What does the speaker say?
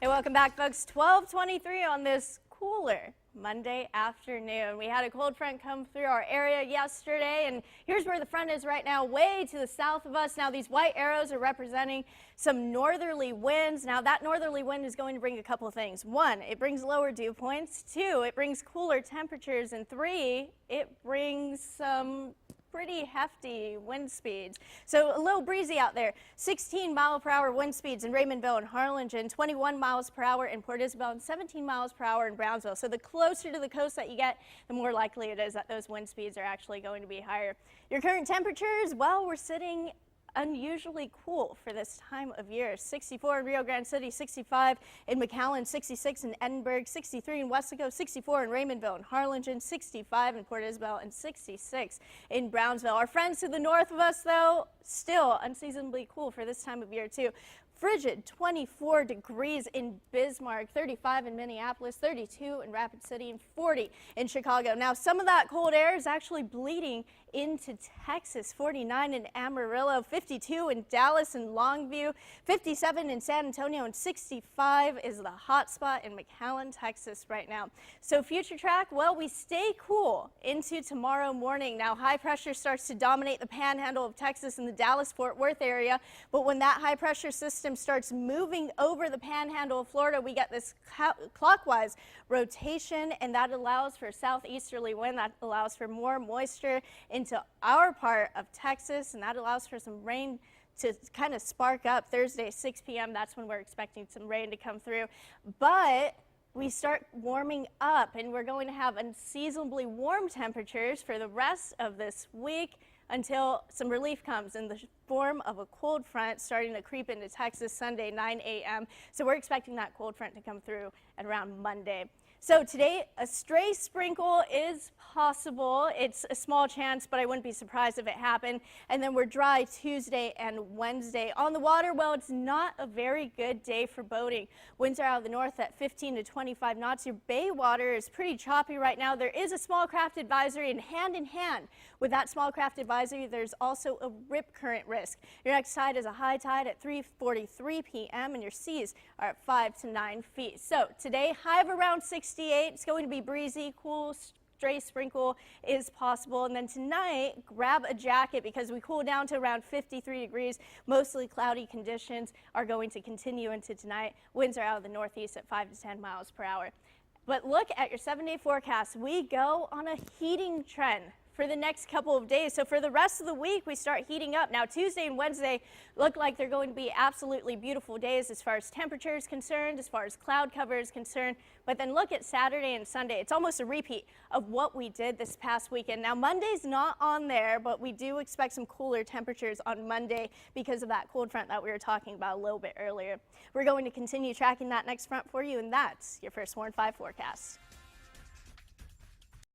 Hey, welcome back, folks. 12:23 on this cooler Monday afternoon. We had a cold front come through our area yesterday, and here's where the front is right now, way to the south of us. Now, these white arrows are representing some northerly winds. Now, that northerly wind is going to bring a couple of things. One, it brings lower dew points. Two, it brings cooler temperatures. And three, it brings some pretty hefty wind speeds. So a little breezy out there. 16-mile-per-hour wind speeds in Raymondville and Harlingen, 21 miles per hour in Port Isabel, and 17 miles per hour in Brownsville. So the closer to the coast that you get, the more likely it is that those wind speeds are actually going to be higher. Your current temperatures, well, we're sitting unusually cool for this time of year. 64 in Rio Grande City, 65 in McAllen, 66 in Edinburgh, 63 in Wesco, 64 in Raymondville and Harlingen, 65 in Port Isabel, and 66 in Brownsville. Our friends to the north of us, though, still unseasonably cool for this time of year, too. Frigid 24 degrees in Bismarck, 35 in Minneapolis, 32 in Rapid City, and 40 in Chicago. Now, some of that cold air is actually bleeding into Texas. 49 in Amarillo, 52 in Dallas and Longview, 57 in San Antonio, and 65 is the hot spot in McAllen, Texas right now. So future track, well, we stay cool into tomorrow morning. Now, high pressure starts to dominate the panhandle of Texas and the Dallas-Fort Worth area, but when that high pressure system starts moving over the panhandle of Florida, we get this clockwise rotation, and that allows for southeasterly wind. That allows for more moisture into our part of Texas, and that allows for some rain to kind of spark up Thursday, 6 p.m. That's when we're expecting some rain to come through. But we start warming up, and we're going to have unseasonably warm temperatures for the rest of this week until some relief comes in the form of a cold front starting to creep into Texas Sunday, 9 a.m. So we're expecting that cold front to come through at around Monday. So today, a stray sprinkle is possible. It's a small chance, but I wouldn't be surprised if it happened. And then we're dry Tuesday and Wednesday. On the water, well, it's not a very good day for boating. Winds are out of the north at 15 to 25 knots. Your bay water is pretty choppy right now. There is a small craft advisory, and hand in hand with that small craft advisory, there's also a rip current risk. Your next tide is a high tide at 3:43 p.m. and your seas are at 5 to 9 feet. So today, high of around 68. It's going to be breezy, cool, stray sprinkle is possible. And then tonight, grab a jacket because we cool down to around 53 degrees. Mostly cloudy conditions are going to continue into tonight. Winds are out of the northeast at 5 to 10 miles per hour. But look at your 7-day forecast. We go on a heating trend for the next couple of days. So for the rest of the week, we start heating up. Now, Tuesday and Wednesday look like they're going to be absolutely beautiful days as far as temperature is concerned, as far as cloud cover is concerned. But then look at Saturday and Sunday. It's almost a repeat of what we did this past weekend. Now, Monday's not on there, but we do expect some cooler temperatures on Monday because of that cold front that we were talking about a little bit earlier. We're going to continue tracking that next front for you, and that's your First Warn 5 forecast.